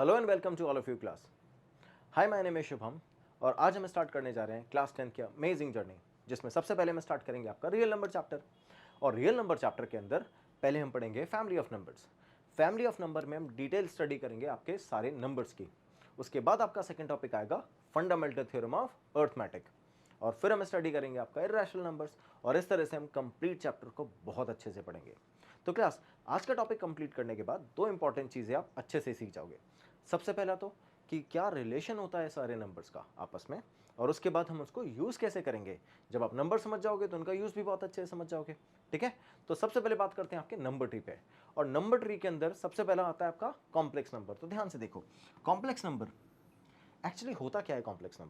Hello and welcome to all of you class. Hi, my name is Shubham और आज हम start करने जा रहे हैं क्लास 10 की अमेजिंग जर्नी, जिसमें सबसे पहले हम स्टार्ट करेंगे आपका रियल नंबर चैप्टर। और रियल नंबर चैप्टर के अंदर पहले हम पढ़ेंगे family of numbers. Family of number में हम डिटेल स्टडी करेंगे आपके सारे नंबर्स की। उसके बाद आपका सेकंड टॉपिक आएगा फंडामेंटल थ्योरम ऑफ अर्थमेटिक, और फिर हम स्टडी करेंगे आपका इर्रेशनल नंबर्स। और इस तरह से हम कंप्लीट चैप्टर को बहुत अच्छे से पढ़ेंगे। तो क्लास, आज का टॉपिक कंप्लीट करने के बाद दो इंपॉर्टेंट चीज़ें आप अच्छे से सीख जाओगे। सबसे पहला तो कि क्या रिलेशन होता है सारे नंबर्स का आपस में, और उसके बाद हम उसको यूज़ कैसे करेंगे। जब आप नंबर समझ जाओगे तो उनका यूज़ भी बहुत अच्छे से समझ जाओगे। ठीक है, तो सबसे पहले बात करते हैं आपके नंबर ट्री पे। और नंबर ट्री के अंदर सबसे पहला आता है आपका कॉम्प्लेक्स नंबर। तो ध्यान से देखो, कॉम्प्लेक्स नंबर एक्चुअली होता क्या है। कॉम्प्लेक्स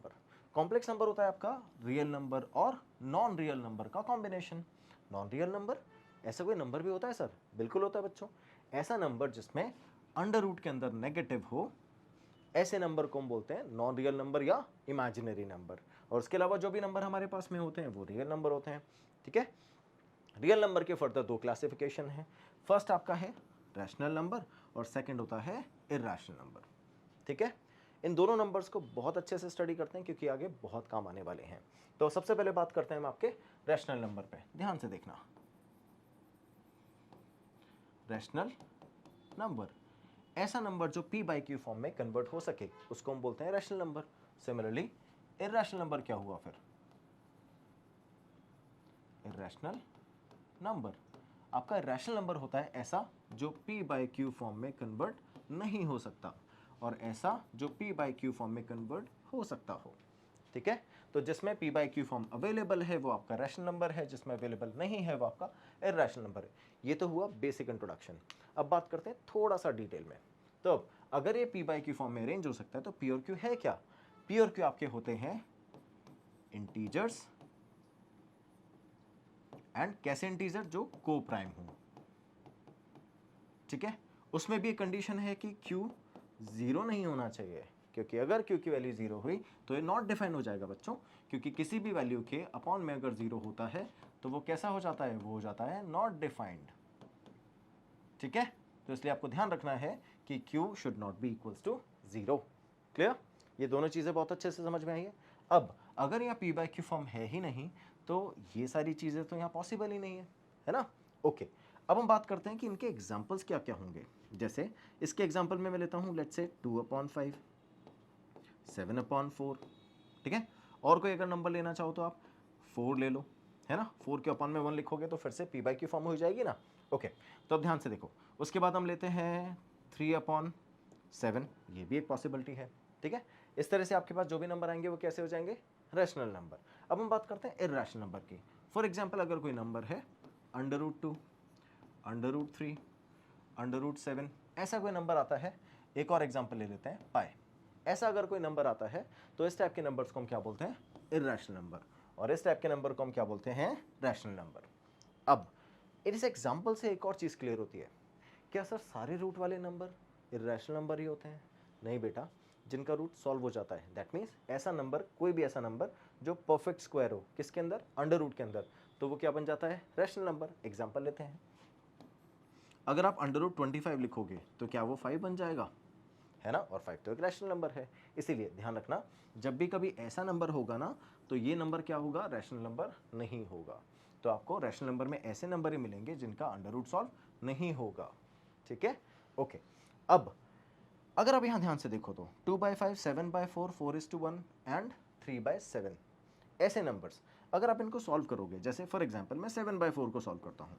नंबर होता है आपका रियल नंबर और नॉन रियल नंबर का कॉम्बिनेशन। नॉन रियल नंबर, ऐसा कोई नंबर भी होता है सर? बिल्कुल होता है बच्चों। ऐसा नंबर जिसमें अंडर रूट के अंदर नेगेटिव हो, ऐसे नंबर को हम बोलते हैं नॉन रियल नंबर या इमेजिनरी नंबर। और उसके अलावा जो भी नंबर हमारे पास में होते हैं वो रियल नंबर होते हैं। ठीक है, रियल नंबर के फर्दर दो क्लासिफिकेशन है। फर्स्ट आपका है रैशनल नंबर और सेकंड होता है इर्रेशनल नंबर। ठीक है, इन दोनों नंबर्स को बहुत अच्छे से स्टडी करते हैं क्योंकि आगे बहुत काम आने वाले हैं। तो सबसे पहले बात करते हैं हम आपके रैशनल नंबर पे। ध्यान से देखना, रैशनल नंबर ऐसा नंबर जो p बाई क्यू फॉर्म में कन्वर्ट हो सके उसको हम बोलते हैं rational number. Similarly irrational number क्या हुआ फिर? इर्रेशनल नंबर आपका रैशनल नंबर होता है ऐसा जो p बाई क्यू फॉर्म में कन्वर्ट नहीं हो सकता, और ऐसा जो p बाई क्यू फॉर्म में कन्वर्ट हो सकता हो। ठीक है, तो जिसमें p by Q form available है वो आपका रैशनल नंबर है, जिसमें अवेलेबल नहीं है वो आपका इर्रेशनल नंबर है। ये तो हुआ बेसिक इंट्रोडक्शन। अब बात करते हैं थोड़ा सा डिटेल में। तो अब अगर ये p बाई क्यू फॉर्म में अरेंज हो सकता है तो p और q है क्या? p और q आपके होते हैं इंटीजर्स, एंड कैसे इंटीजर? जो को प्राइम हो। ठीक है, उसमें भी एक कंडीशन है कि q जीरो नहीं होना चाहिए, क्योंकि अगर q की वैल्यू जीरो हुई तो ये नॉट डिफाइंड हो जाएगा बच्चों। क्योंकि किसी भी वैल्यू के अपॉन में अगर जीरो होता है तो वो कैसा हो जाता है? वो हो जाता है नॉट डिफाइंड। ठीक है, तो इसलिए आपको ध्यान रखना है कि q should not be equals to zero. Clear? ये दोनों चीजें बहुत अच्छे से समझ में आई है। अब अगर यहाँ p बाई क्यू फॉर्म है ही नहीं तो ये सारी चीजें तो यहाँ पॉसिबल ही नहीं है ना? ओके, अब हम बात करते हैं कि इनके एग्जाम्पल्स क्या क्या होंगे। जैसे इसके एग्जाम्पल में मैं लेता हूँ लेट्स से 2/5, 7/4। ठीक है, और कोई अगर नंबर लेना चाहो तो आप 4 ले लो, है ना? 4 के अपॉन में 1 लिखोगे तो फिर से p बाई क्यू फॉर्म हो जाएगी ना। ओके, तो अब ध्यान से देखो, उसके बाद हम लेते हैं 3/7, ये भी एक पॉसिबिलिटी है। ठीक है, इस तरह से आपके पास जो भी नंबर आएंगे वो कैसे हो जाएंगे? Rational number. अब हम बात करते हैं इर्रेशनल नंबर की। फॉर एग्जाम्पल अगर कोई नंबर है √2, √3, √7, ऐसा कोई नंबर आता है। एक और एग्जाम्पल ले लेते हैं, पाई। ऐसा अगर कोई नंबर आता है तो इस टाइप के नंबर्स को हम क्या बोलते हैं? Irrational number. और इस टाइप के नंबर को हम क्या बोलते हैं? Rational number. अब इस एग्जाम्पल से एक और चीज़ क्लियर होती है, क्या सर सारे रूट वाले नंबर इर्रेशनल नंबर ही होते हैं? नहीं बेटा, जिनका रूट सॉल्व हो जाता है, दैट मीन्स ऐसा नंबर, कोई भी ऐसा नंबर जो परफेक्ट स्क्वायर हो, किसके अंदर? अंडर रूट के अंदर, तो वो क्या बन जाता है? Rational number. एग्जाम्पल लेते हैं, अगर आप √25 लिखोगे तो क्या वो 5 बन जाएगा? है ना? और 5 तो एक रैशनल नंबर है। इसीलिए ध्यान रखना, जब भी कभी ऐसा नंबर होगा ना तो ये नंबर क्या होगा? रैशनल नंबर नहीं होगा। तो आपको रैशनल नंबर में ऐसे नंबर ही मिलेंगे जिनका अंडर रूट सॉल्व नहीं होगा। ठीक है, ओके। अब अगर आप यहां ध्यान से देखो तो 2/5, 7/4, 4:1 एंड 3/7, ऐसे नंबर्स अगर आप इनको सॉल्व करोगे, जैसे फॉर एग्जाम्पल मैं 7/4 को सॉल्व करता हूं।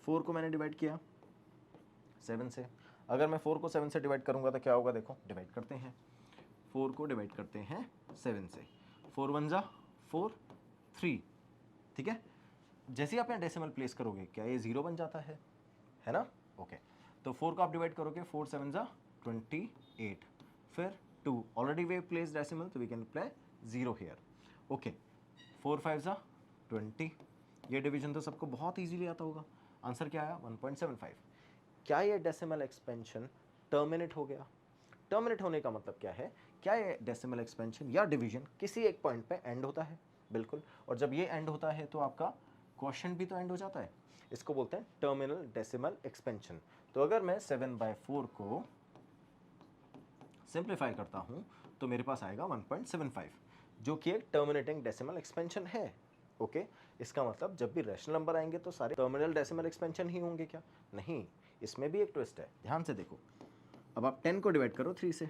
4 को मैंने डिवाइड किया 7 से, अगर मैं 4 को 7 से डिवाइड करूंगा तो क्या होगा? देखो, डिवाइड करते हैं, 4 को डिवाइड करते हैं 7 से, 4 1 जा 4, 3। ठीक है, जैसे ही आप यहाँ डेसिमल प्लेस करोगे क्या ये 0 बन जाता है ना? ओके, तो 4 को आप डिवाइड करोगे, 4 7 जा 28, फिर 2, ऑलरेडी वे प्लेस डेसिमल तो we can apply 0 here. Okay, 4 5 जा 20, ये डिवीजन तो सबको बहुत इजीली आता होगा। आंसर क्या आया? 1.75। क्या ये डेसिमल एक्सपेंशन टर्मिनेट हो गया? टर्मिनेट होने का मतलब क्या है? क्या ये डेसिमल एक्सपेंशन या डिवीजन किसी एक पॉइंट पे एंड होता है? बिल्कुल, और जब ये एंड होता है तो आपका क्वोशिएंट भी तो एंड हो जाता है। इसको बोलते हैं टर्मिनल डेसिमल एक्सपेंशन। तो अगर मैं 7/4 को सिंप्लीफाई करता हूँ तो मेरे पास आएगा 1.75, जो कि एक टर्मिनेटिंग डेसिमल एक्सपेंशन है। ओके, इसका मतलब जब भी रैशनल नंबर आएंगे तो सारे टर्मिनल डेसिमल एक्सपेंशन ही होंगे क्या? नहीं, इसमें भी एक ट्विस्ट है, ध्यान से देखो। अब आप 10 को डिवाइड करो 3 से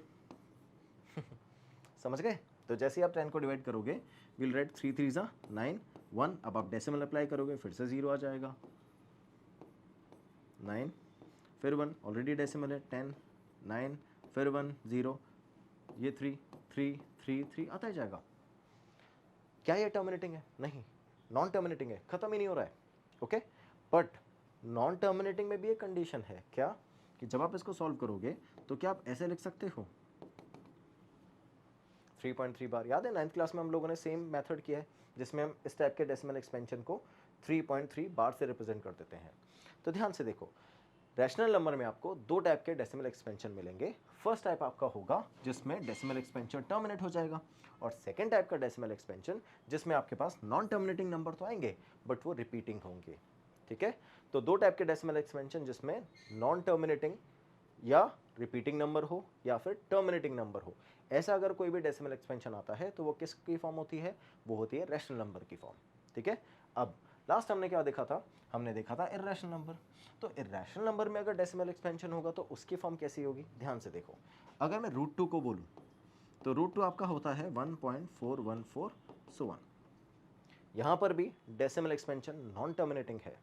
समझ गए? तो जैसे ही आप 10 को डिवाइड करोगे, विल राइट 3 3 जा 9 1। अब आप डेसिमल अप्लाई करोगे, फिर से 0 आ जाएगा, 9 फिर 1, ऑलरेडी डेसिमल है, 10 9 फिर 1 0, ये 3 3 3 3 आता ही जाएगा। क्या ये टर्मिनेटिंग है? नहीं, नॉन टर्मिनेटिंग है, खत्म ही नहीं हो रहा है। ओके, बट नॉन टर्मिनेटिंग में भी एक कंडीशन है, क्या? कि जब आप इसको सॉल्व करोगे तो क्या आप ऐसे लिख सकते हो 3.3 बार। याद है 9th क्लास में हम लोगों ने सेम मेथड किया है, जिसमें हम इस टाइप के डेसिमल एक्सपेंशन को 3.3 बार से रिप्रेजेंट कर देते हैं। तो ध्यान से देखो, रैशनल नंबर में आपको दो टाइप के डेसिमल एक्सपेंशन मिलेंगे। फर्स्ट टाइप आपका होगा जिसमें डेसिमल एक्सपेंशन टर्मिनेट हो जाएगा, और सेकंड टाइप का डेसिमल एक्सपेंशन जिसमें आपके पास नॉन टर्मिनेटिंग नंबर तो आएंगे बट वो रिपीटिंग होंगे। ठीक है, तो दो टाइप के डेसिमल एक्सपेंशन जिसमें नॉन टर्मिनेटिंग या रिपीटिंग नंबर हो या फिर टर्मिनेटिंग नंबर हो, ऐसा अगर कोई भी डेसिमल एक्सपेंशन आता है तो वो किसकी फॉर्म होती है? वो होती है रैशनल नंबर की फॉर्म। ठीक है, अब लास्ट हमने क्या देखा था? हमने देखा था इर्रेशनल नंबर। तो इर्रेशनल नंबर में अगर डेसिमल एक्सपेंशन होगा तो उसकी फॉर्म कैसी होगी? ध्यान से देखो, अगर मैं √2 को बोलूं तो √2 आपका होता है 1.414 सो 1। यहां पर भी डेसिमल एक्सपेंशन नॉन टर्मिनेटिंग है,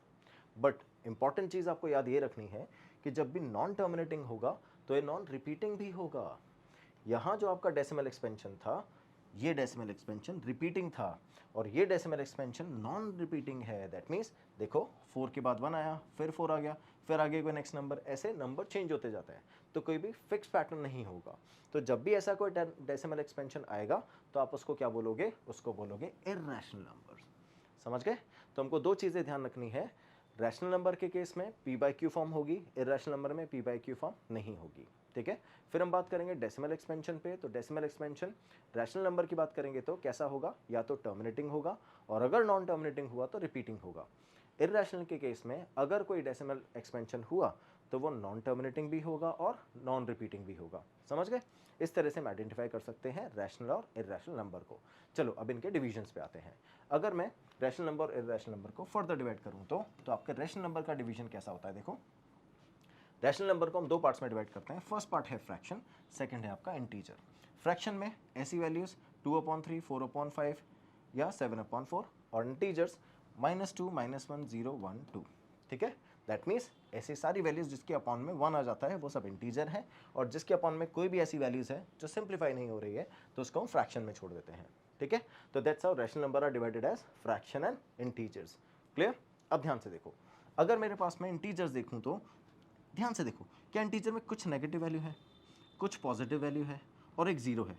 बट इंपॉर्टेंट चीज आपको याद ये रखनी है कि जब भी नॉन टर्मिनेटिंग होगा तो ये नॉन रिपीटिंग भी होगा। यहां जो आपका डेसिमल एक्सपेंशन था, ये डेसिमल एक्सपेंशन रिपीटिंग था, और ये डेसिमल एक्सपेंशन नॉन रिपीटिंग है। दैट मीन्स देखो 4 के बाद 1 आया, फिर 4 आ गया, फिर आगे कोई नेक्स्ट नंबर, ऐसे नंबर चेंज होते जाते हैं, तो कोई भी फिक्स पैटर्न नहीं होगा। तो जब भी ऐसा कोई डेसिमल एक्सपेंशन आएगा तो आप उसको क्या बोलोगे? उसको बोलोगे इर्रेशनल नंबर। समझ गए? तो हमको दो चीजें ध्यान रखनी है, रैशनल नंबर के केस में p/q फॉर्म होगी, इर्रेशनल नंबर में p/q फॉर्म नहीं होगी। ठीक है, फिर हम बात करेंगे डेसिमल एक्सपेंशन पे। तो डेसिमल एक्सपेंशन रैशनल नंबर की बात करेंगे तो कैसा होगा? या तो टर्मिनेटिंग होगा, और अगर नॉन टर्मिनेटिंग हुआ तो रिपीटिंग होगा। इर्रेशनल के केस में अगर कोई डेसिमल एक्सपेंशन हुआ तो वो नॉन टर्मिनेटिंग भी होगा और नॉन रिपीटिंग भी होगा। समझ गए? इस तरह से हम आइडेंटिफाई कर सकते हैं रैशनल और इर्रेशनल नंबर को। चलो अब इनके डिविजन्स पे आते हैं। अगर मैं रैशनल नंबर और इर्रेशनल नंबर को फर्दर डिवाइड करूं तो आपके रैशनल नंबर का डिवीजन कैसा होता है? देखो, रैशनल नंबर को हम दो पार्ट्स में डिवाइड करते हैं। फर्स्ट पार्ट है फ्रैक्शन, सेकंड है आपका इंटीजर। फ्रैक्शन में ऐसी वैल्यूज 2/3, 4/5 या 7/4, और इंटीजर्स -2, -1, 0, 1, 2। ठीक है, दैट मीन्स ऐसी सारी वैल्यूज जिसके अपॉन में 1 आ जाता है वो सब इंटीजर है, और जिसके अपॉन में कोई भी ऐसी वैल्यूज है जो सिंप्लीफाई नहीं हो रही है तो उसको हम फ्रैक्शन में छोड़ देते हैं। ठीक है, तो that's how rational number are divided as fraction and integers. Clear? अब ध्यान से देखो, अगर मेरे पास में इंटीजर्स देखूं तो ध्यान से देखो, क्या इंटीजर में कुछ नेगेटिव वैल्यू है, कुछ पॉजिटिव वैल्यू है और एक जीरो है।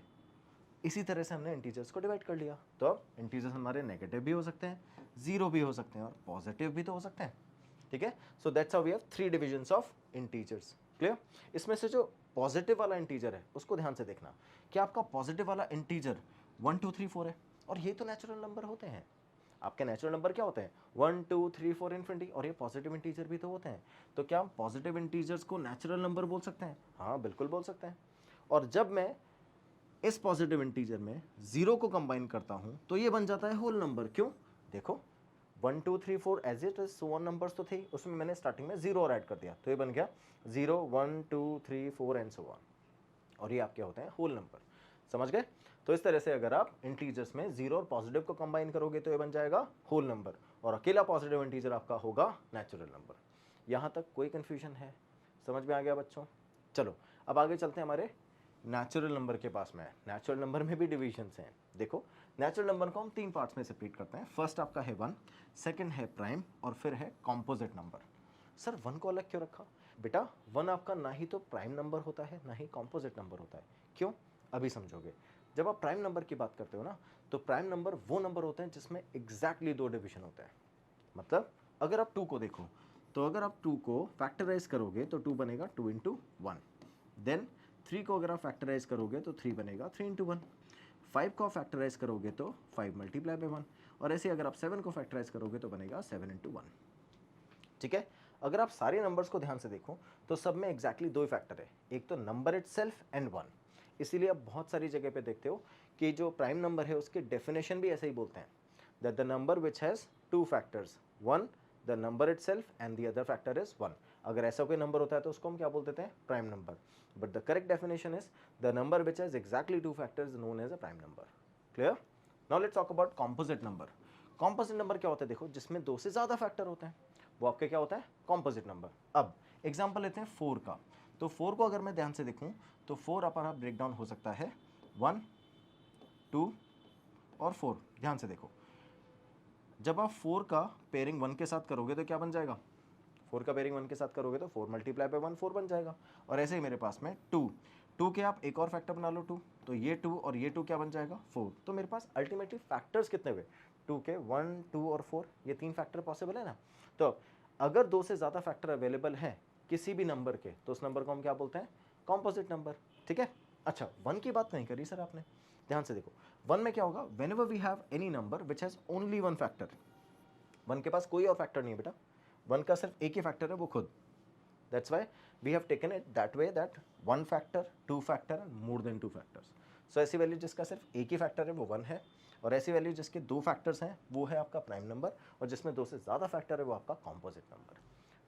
इसी तरह से हमने इंटीजर्स को डिवाइड कर लिया। तो अब इंटीजर्स हमारे नेगेटिव भी हो सकते हैं, जीरो भी हो सकते हैं और पॉजिटिव भी तो हो सकते हैं। ठीक है, so that's how we have 3 divisions of integers. Clear? इसमें से जो पॉजिटिव वाला इंटीजर है उसको ध्यान से देखना, कि आपका पॉजिटिव वाला इंटीजर 1 2 3 4 है, और ये तो नेचुरल नंबर होते हैं। आपके नेचुरल नंबर क्या होते हैं? 1 2 3 4 इन्फिनिटी, और ये पॉजिटिव इंटीजर भी तो होते हैं। तो क्या हम पॉजिटिव इंटीजर्स को नेचुरल नंबर बोल सकते हैं? हाँ, बिल्कुल बोल सकते हैं। और जब मैं इस पॉजिटिव इंटीजर में जीरो को कंबाइन करता हूं तो ये बन जाता है होल नंबर। क्यों? देखो 1 2 3 4 एज इट इज, 1 नंबर्स तो थे, उसमें मैंने स्टार्टिंग में जीरो और ऐड कर दिया, तो ये बन गया 0 1 2 3 4 एंड सो ऑन, और ये आपके होते हैं होल नंबर। समझ गए? तो इस तरह से अगर आप इंटीजर्स में जीरो और पॉजिटिव को कंबाइन करोगे तो ये बन जाएगा होल नंबर, और अकेला पॉजिटिव इंटीजर आपका होगा नेचुरल नंबर। यहां तक कोई कंफ्यूजन है? समझ में आ गया बच्चों? चलो अब आगे चलते हैं हमारे नेचुरल नंबर के पास में। नेचुरल नंबर में भी डिविजन्स हैं। देखो, नेचुरल नंबर को हम 3 पार्ट्स में सेपरेट करते हैं। फर्स्ट आपका है 1, सेकंड है प्राइम, और फिर है कॉम्पोजिट नंबर। सर 1 को अलग क्यों रखा? बेटा 1 आपका ना ही तो प्राइम नंबर होता है ना ही कॉम्पोजिट नंबर होता है। क्यों? अभी समझोगे। जब आप प्राइम नंबर की बात करते हो ना, तो प्राइम नंबर वो नंबर होते हैं जिसमें एग्जैक्टली 2 डिविजन होते हैं। मतलब अगर आप 2 को देखो, तो अगर आप 2 को फैक्टराइज करोगे तो 2 बनेगा 2 × 1। देन 3 को अगर आप फैक्टराइज करोगे तो 3 बनेगा 3 × 1। 5 को फैक्टराइज करोगे तो 5 × 1, और ऐसे अगर आप 7 को फैक्टराइज करोगे तो बनेगा 7 × 1। ठीक है, अगर आप सारे नंबर्स को ध्यान से देखो तो सब में एग्जैक्टली 2 फैक्टर है, एक तो नंबर इटसेल्फ एंड 1। इसीलिए आप बहुत सारी जगह पे देखते हो कि जो प्राइम नंबर है उसकी डेफिनेशन भी ऐसे ही बोलते हैं, that the number which has two factors, one the number itself and the other factor is one. अगर ऐसा कोई नंबर होता है तो उसको हम क्या बोल देते हैं, prime number. But the correct definition is the number which has exactly two factors known as a prime number. Clear? Now let's talk about composite number. Composite number क्या होता है? देखो, जिसमें दो से ज्यादा फैक्टर होते हैं वो आपके क्या होता है, कॉम्पोजिट नंबर। अब एग्जाम्पल लेते हैं 4 का। तो 4 को अगर मैं ध्यान से देखूं तो 4 अपना ब्रेक डाउन हो सकता है 1, 2 और 4। ध्यान से देखो, जब आप 4 का पेयरिंग 1 के साथ करोगे तो क्या बन जाएगा, 4 का पेयरिंग 1 के साथ करोगे तो 4 मल्टीप्लाई बाय 1 4 बन जाएगा। और ऐसे ही मेरे पास में 2 के आप एक और फैक्टर बना लो 2, तो ये 2 और ये 2 क्या बन जाएगा, 4। तो मेरे पास अल्टीमेटली फैक्टर्स कितने हुए, 2 के 1, 2 और 4, ये 3 फैक्टर पॉसिबल है ना। तो अगर 2 से ज़्यादा फैक्टर अवेलेबल हैं किसी भी नंबर के तो उस नंबर को हम क्या बोलते हैं, कॉम्पोजिट नंबर। ठीक है। अच्छा, 1 की बात नहीं करी सर आपने, ध्यान से देखो 1 में क्या होगा, whenever we have any number which has only one factor, 1 के पास कोई और फैक्टर नहीं है बेटा, 1 का सिर्फ एक ही फैक्टर है, वो खुद। That's why we have taken it that way, that 1 factor, 2 factor and more than 2 factors. So ऐसी वैल्यू जिसका सिर्फ एक ही फैक्टर है वो 1 है, और ऐसी वैल्यू जिसके 2 फैक्टर्स हैं वो है आपका प्राइम नंबर, और जिसमें 2 से ज़्यादा फैक्टर है वो आपका कॉम्पोजिट नंबर।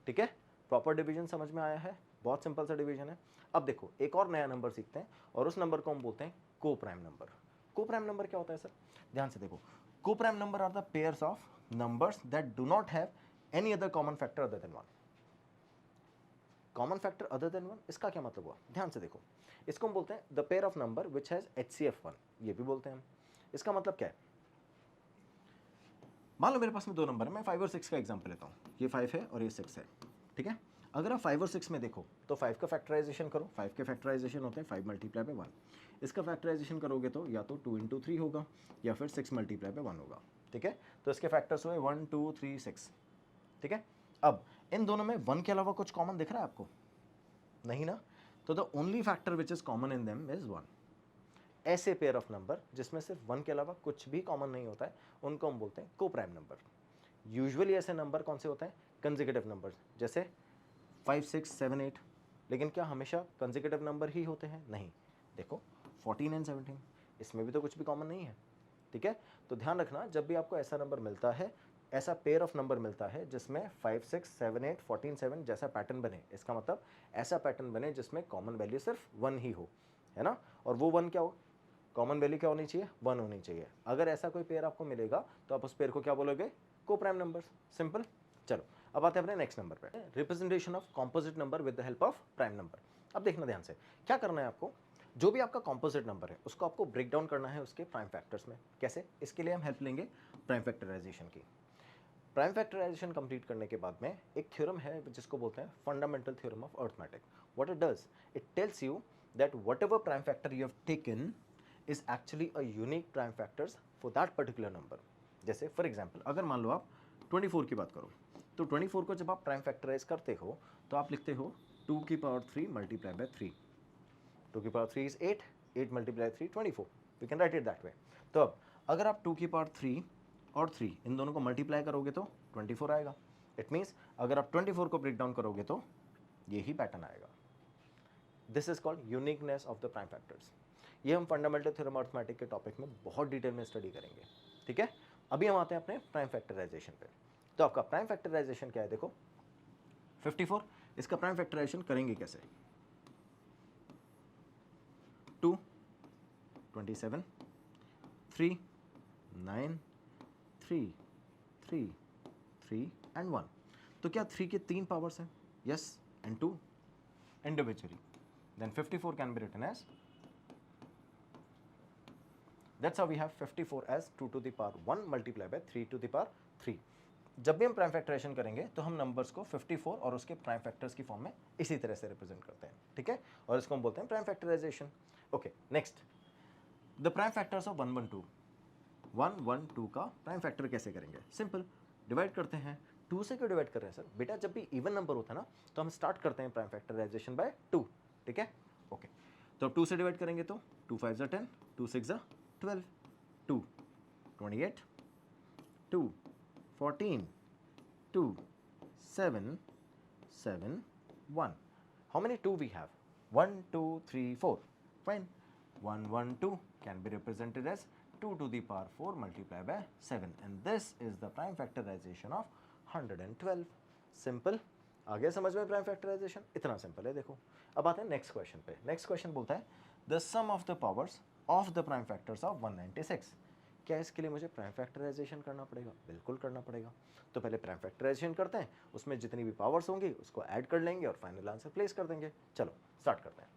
ठीक है, प्रॉपर डिवीजन समझ में आया है, बहुत सिंपल सा डिवीजन है। अब देखो एक और नया नंबर सीखते हैं, और उस नंबर को हम बोलते हैं coprime number. Coprime number क्या होता है सर? ध्यान से देखो, coprime number are the pairs of numbers that do not have any other common factor other than 1। Common factor other than 1, इसका क्या मतलब हुआ? ध्यान से देखो, इसको हम बोलते हैं the pair of number which has HCF 1, ये भी बोलते हैं हम। इसका मतलब क्या है? मान लो मेरे पास में दो नंबर है, मैं 5 और 6 का एग्जांपल लेता हूँ, ये 5 है और ये 6 है। ठीक है, अगर आप 5 और 6 में देखो तो 5 का फैक्टराइजेशन करो, 5 के फैक्टराइजेशन होते हैं 5 मल्टीप्लाई बाय 1। इसका फैक्टराइजेशन करोगे तो या तो 2 × 3 होगा या फिर 6 मल्टीप्लाई बाय 1 होगा। ठीक है, तो इसके फैक्टर्स हुए 1 2 3 6। ठीक है, अब इन दोनों में 1 के अलावा कुछ कॉमन दिख रहा है आपको? नहीं ना, तो the only factor which is common in them is 1। ऐसे पेयर ऑफ नंबर जिसमें सिर्फ 1 के अलावा कुछ भी कॉमन नहीं होता है उनको हम बोलते हैं को प्राइम नंबर। यूजुअली ऐसे नंबर कौन से होते हैं, कंसेक्यूटिव नंबर, जैसे 5 6 7 8। लेकिन क्या हमेशा कंसेक्यूटिव नंबर ही होते हैं? नहीं। देखो 14 एंड 17, इसमें भी तो कुछ भी कॉमन नहीं है। ठीक है, तो ध्यान रखना जब भी आपको ऐसा नंबर मिलता है, ऐसा पेयर ऑफ नंबर मिलता है जिसमें 5 6 7 8 14 7 जैसा पैटर्न बने, इसका मतलब ऐसा पैटर्न बने जिसमें कॉमन वैल्यू सिर्फ 1 ही हो, है ना। और वो 1 क्या हो, कॉमन वैल्यू क्या होनी चाहिए, 1 होनी चाहिए। अगर ऐसा कोई पेयर आपको मिलेगा तो आप उस पेयर को क्या बोलोगे, को प्राइम नंबर। सिंपल। चलो अब आते हैं अपने नेक्स्ट नंबर पे, representation of composite number with the help of prime number. अब देखना ध्यान से, क्या करना है आपको, जो भी आपका कॉम्पोजिट नंबर है उसको आपको ब्रेक डाउन करना है उसके प्राइम फैक्टर्स में। कैसे? इसके लिए हम हेल्प लेंगे प्राइम फैक्टराइजेशन की। प्राइम फैक्टराइजेशन कंप्लीट करने के बाद में एक थ्योरम है जिसको बोलते हैं fundamental theorem of arithmetic. What it does, it tells you that whatever prime factor you have taken is actually a unique prime factors for that particular number. जैसे फॉर एग्जांपल अगर मान लो आप 24 की बात करो, तो 24 को जब आप प्राइम फैक्टराइज करते हो तो आप लिखते हो 2 की पावर 3 मल्टीप्लाई बाय 3। 2 की power 3 is 8, 8 multiply 3 24, we can write it that way. तो अब अगर आप 2 की पावर 3 और 3 इन दोनों को मल्टीप्लाई करोगे तो 24 आएगा। इट मीन्स अगर आप 24 को ब्रेक डाउन करोगे तो ये ही पैटर्न आएगा। This is called uniqueness of the prime factors. ये हम फंडामेंटल थ्योरम अर्थमेटिक के टॉपिक में बहुत डिटेल में स्टडी करेंगे। ठीक है, अभी हम आते हैं अपने प्राइम फैक्टराइजेशन पे। तो आपका प्राइम फैक्टराइजेशन क्या है, देखो 54, इसका प्राइम फैक्टराइजेशन करेंगे कैसे, 2 27 3 9 3 3 3 एंड 1। तो क्या 3 के 3 पावर्स हैं? Yes, and 2 individually, then 54 can be written as, that's how we have 54 as 2 to the power 1 multiplied by 3 to the power 3। जब भी हम प्राइम फैक्टराइजेशन करेंगे तो हम नंबर्स को 54 और उसके प्राइम फैक्टर्स की फॉर्म में इसी तरह से रिप्रेजेंट करते हैं। ठीक है, और इसको हम बोलते हैं prime factorization. Okay, next, the prime factors of 1 1 2। 1 1 2 का प्राइम फैक्टर कैसे करेंगे? सिंपल, डिवाइड करते हैं। 2 से क्यों डिवाइड कर रहे हैं सर? बेटा जब भी इवन नंबर होता है ना तो हम स्टार्ट करते हैं प्राइम फैक्टराइजेशन बाय 2। ठीक है, ओके, तो अब 2 से डिवाइड करेंगे तो 2 5 10, 2 6 12, 2 28, 2 14, 2 7 7 1। How many 2 we have? 1 2 3 4, fine। 112 can be represented as 2 to the power 4 multiplied by 7 and this is the prime factorization of 112. Simple, आ गया समझ में प्राइम फैक्टराइजेशन? इतना सिंपल है। देखो अब आते हैं नेक्स्ट क्वेश्चन पे। नेक्स्ट क्वेश्चन बोलता है the sum of the powers of the prime factors of 196। क्या इसके लिए मुझे प्राइम फैक्टराइजेशन करना पड़ेगा? बिल्कुल करना पड़ेगा। तो पहले प्राइम फैक्टराइजेशन करते हैं, उसमें जितनी भी पावर्स होंगी उसको ऐड कर लेंगे और फाइनल आंसर प्लेस कर देंगे। चलो स्टार्ट करते हैं।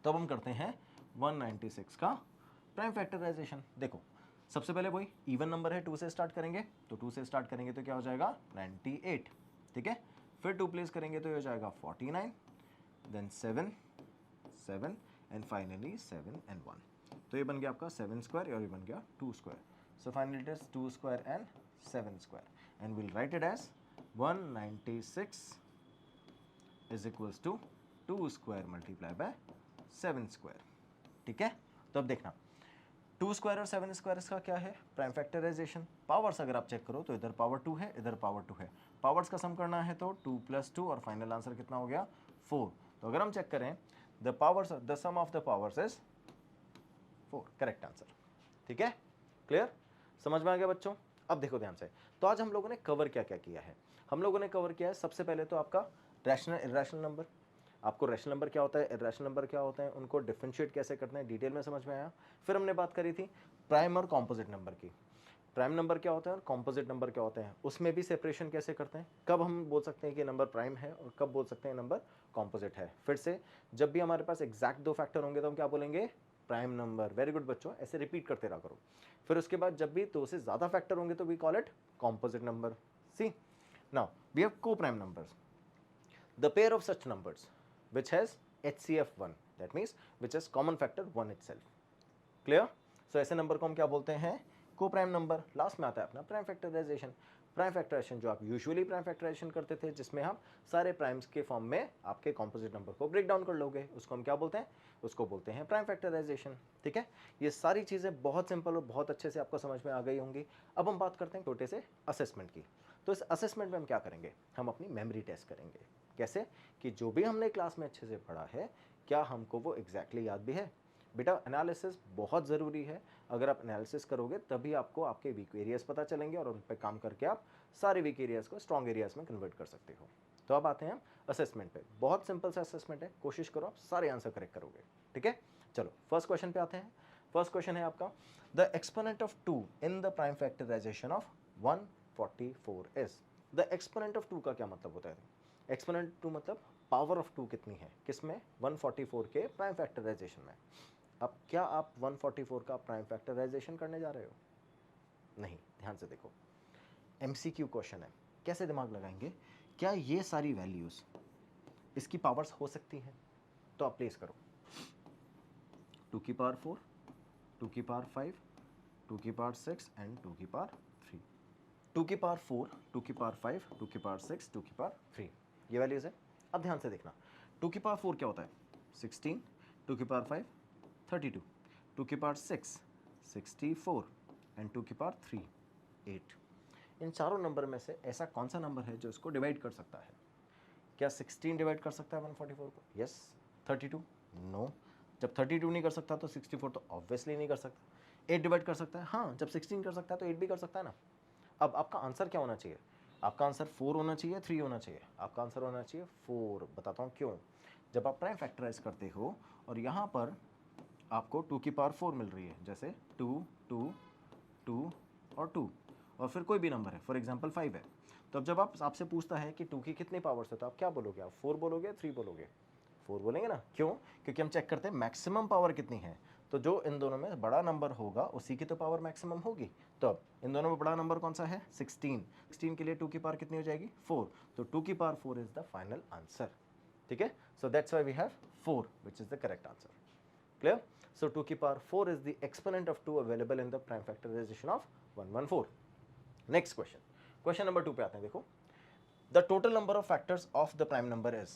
तो अब हम करते हैं 196 का प्राइम फैक्टराइजेशन। देखो सबसे पहले वही इवन नंबर है, 2 से स्टार्ट करेंगे, तो 2 से स्टार्ट करेंगे तो क्या हो जाएगा 98, ठीक है। फिर 2 प्लेस करेंगे तो ये हो जाएगा 49, देन 7 7 एंड फाइनली 7 एंड 1। तो ये बन गया आपका 7 स्क्वायर और ये बन गया 2 square. So finally it is 2 square and 7 square and will write it as 196 is equals to 2 square multiply by 7 square, ठीक है। तो अब देखना 2 स्क्वायर और 7 स्क्वायर इसका क्या है? Prime factorisation. पावर्स अगर आप चेक करो तो इधर पावर 2 है, इधर पावर 2 है। पावर्स का सम करना है तो 2 + 2 और फाइनल आंसर कितना हो गया 4। तो अगर हम चेक करें the sum of the powers is 4, correct answer, ठीक है। क्लियर, समझ में आ गया बच्चों? अब देखो ध्यान से, तो आज हम लोगों ने कवर क्या क्या किया है। हम लोगों ने कवर किया है सबसे पहले तो आपका रैशनल इरैशनल नंबर। आपको रैशनल नंबर क्या होता है, इरैशनल नंबर क्या होते हैं, उनको डिफरेंशिएट कैसे करते हैं, डिटेल में समझ में आया। फिर हमने बात करी थी प्राइम और कॉम्पोजिट नंबर की। प्राइम नंबर क्या होता है और कॉम्पोजिट नंबर क्या होते हैं, उसमें भी सेपरेशन कैसे करते हैं, कब हम बोल सकते हैं कि नंबर प्राइम है और कब बोल सकते हैं नंबर कॉम्पोजिट है। फिर से जब भी हमारे पास एग्जैक्ट 2 फैक्टर होंगे तो हम क्या बोलेंगे, प्राइम नंबर। वेरी गुड बच्चों, ऐसे रिपीट करते रहा करो। फिर उसके बाद जब भी 2 से ज़्यादा फैक्टर होंगे तो we call it composite number. See now we have को prime numbers, the pair of such numbers which has HCF 1, that means which has common factor 1 itself. Clear? So ऐसे नंबर को हम क्या बोलते हैं, को प्राइम नंबर। लास्ट में आता है अपना प्राइम फैक्टराइजेशन। प्राइम फैक्टराइजेशन जो आप यूजुअली प्राइम फैक्टराइजेशन करते थे, जिसमें हम सारे प्राइम्स के फॉर्म में आपके कॉम्पोजिट नंबर को ब्रेक डाउन कर लोगे, उसको हम क्या बोलते हैं, उसको बोलते हैं प्राइम फैक्टराइजेशन, ठीक है। ये सारी चीज़ें बहुत सिंपल और बहुत अच्छे से आपको समझ में आ गई होंगी। अब हम बात करते हैं छोटे से असेसमेंट की। तो इस असेसमेंट में हम क्या करेंगे, हम अपनी मेमोरी टेस्ट करेंगे। कैसे कि जो भी हमने क्लास में अच्छे से पढ़ा है क्या हमको वो एग्जैक्टली याद भी है। बेटा एनालिसिस बहुत ज़रूरी है। अगर आप एनालिसिस करोगे तभी आपको आपके वीक एरियाज पता चलेंगे और उन पर काम करके आप सारे वीक एरियाज को स्ट्रॉन्ग एरियाज में कन्वर्ट कर सकते हो। तो अब आते हैं हम असेसमेंट पे। बहुत सिंपल सा असेसमेंट है, कोशिश करो आप सारे आंसर करेक्ट करोगे, ठीक है। चलो फर्स्ट क्वेश्चन पे आते हैं। फर्स्ट क्वेश्चन है आपका the exponent of 2 in the prime factorization of 144 is. The exponent of 2 का क्या मतलब होता है? एक्सपोनेंट 2 मतलब पावर ऑफ 2 कितनी है, किसमें, 144 के प्राइम फैक्टराइजेशन में। अब क्या आप 144 का प्राइम फैक्टराइजेशन करने जा रहे हो? नहीं, ध्यान से देखो, एमसीक्यू क्वेश्चन है, कैसे दिमाग लगाएंगे, क्या ये सारी वैल्यूज इसकी पावर्स हो सकती हैं? तो आप प्लेस करो 2 की पावर 4, 2 की पावर 5, 2 की पावर 6 एंड 2 की पावर 3। 2 की पावर 4, 2 की पावर 5, 2 की पावर 6, 2 की पावर 3, ये वैल्यूज है। अब ध्यान से देखना, 2 की पावर 4 क्या होता है, 16, 2 की पावर 5, 32, 2 की पावर 6, 64 एंड 2 की पावर 3, 8। इन चारों नंबर में से ऐसा कौन सा नंबर है जो इसको डिवाइड कर सकता है? क्या 16 डिवाइड कर सकता है 144 को? यस। 32? नो। जब 32 नहीं कर सकता तो 64 तो ऑब्वियसली नहीं कर सकता। 8 डिवाइड कर सकता है? हाँ, जब 16 कर सकता है तो 8 भी कर सकता है ना। अब आपका आंसर क्या होना चाहिए? आपका आंसर 4 होना चाहिए, 3 होना चाहिए? आपका आंसर होना चाहिए 4। बताता हूँ क्यों। जब आप प्राइम फैक्टराइज करते हो और यहाँ पर आपको 2 की पावर 4 मिल रही है, जैसे 2, 2, 2 और 2, और फिर कोई भी नंबर है, फॉर एग्जांपल 5 है, तो अब जब आप आपसे पूछता है कि 2 की कितनी पावर्स है तो आप क्या बोलोगे? आप 4 बोलोगे, 3 बोलोगे? 4 बोलेंगे ना। क्यों? क्योंकि हम चेक करते हैं मैक्सिमम पावर कितनी है, तो जो इन दोनों में बड़ा नंबर होगा उसी की तो पावर मैक्सिमम होगी। तो अब इन दोनों में बड़ा नंबर कौन सा है? 16। 16 के लिए 2 की पावर कितनी हो जाएगी? 4। तो 2 की power 4 is the final answer, ठीक है। So that's why we have 4 which is the correct answer. Clear? So 2 की power 4 is the exponent of 2 available in the prime factorization of 114. Next question. Question number 2 पे आते हैं। देखो, the total number of factors of the prime number is.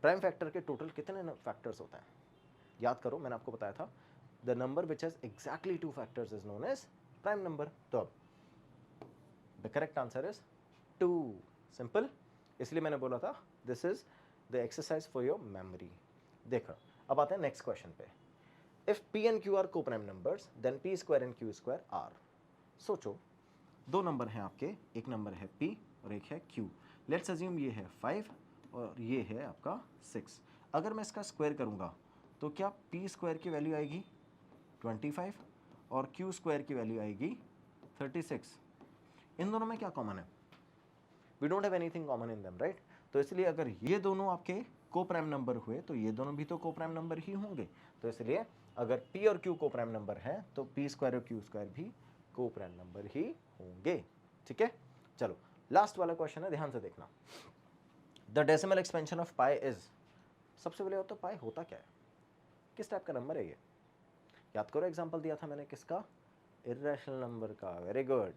Prime factor के total कितने factors होते हैं? याद करो, मैंने आपको बताया था the number which has exactly 2 factors is known as prime number. तो अब the correct answer is 2. Simple. इसलिए मैंने बोला था this is the exercise for your memory. देखो अब आते हैं नेक्स्ट क्वेश्चन पे। If P and Q are co-prime numbers, then P square and Q square are. सोचो, दो नंबर हैं आपके, एक नंबर है P और एक है Q. लेट्स अज्यूम ये है 5 और ये है आपका 6. अगर मैं इसका स्क्वायर करूंगा तो क्या P स्क्वायर की वैल्यू आएगी 25 और Q स्क्वायर की वैल्यू आएगी 36. इन दोनों में क्या कॉमन है? We don't have anything common in them, right? तो इसलिए अगर ये दोनों आपके को प्राइम नंबर हुए तो ये दोनों भी तो को प्राइम नंबर ही होंगे. तो इसलिए अगर P और Q को प्राइम नंबर है तो P स्क्वायर और Q स्क्वायर भी को प्राइम नंबर ही होंगे. ठीक है, चलो लास्ट वाला क्वेश्चन है, ध्यान से देखना. The decimal expansion of pi is. सबसे पहले तो पाई होता क्या है, किस टाइप का नंबर है ये? याद करो एग्जांपल दिया था मैंने किसका? इर्रेशनल नंबर का. Very good.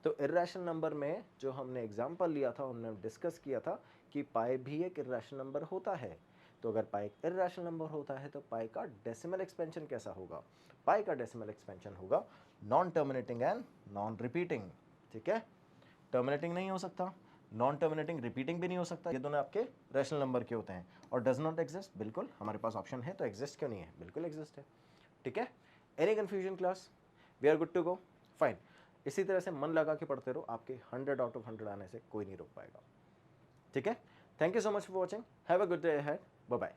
तो इर्रेशनल नंबर में जो हमने एग्जांपल लिया था, हमने डिस्कस किया था कि पाई भी एक इर्रेशनल नंबर होता है. तो अगर पाई एक इर्रेशनल नंबर होता है तो पाई का डेसिमल एक्सपेंशन कैसा होगा? पाई का डेसिमल एक्सपेंशन होगा non terminating and non repeating. ठीक है, टर्मिनेटिंग नहीं हो सकता, नॉन टर्मिनेटिंग रिपीटिंग भी नहीं हो सकता. ये दोनों आपके रैशनल नंबर के होते हैं. और डज नॉट एग्जिस्ट, बिल्कुल हमारे पास ऑप्शन है, तो एग्जिस्ट क्यों नहीं है? बिल्कुल एग्जिस्ट है. ठीक है, any confusion class? We are good to go. Fine. इसी तरह से मन लगा के पढ़ते रहो, आपके 100 आउट ऑफ 100 आने से कोई नहीं रोक पाएगा. ठीक है, thank you so much for watching. Have a good day ahead. Bye bye.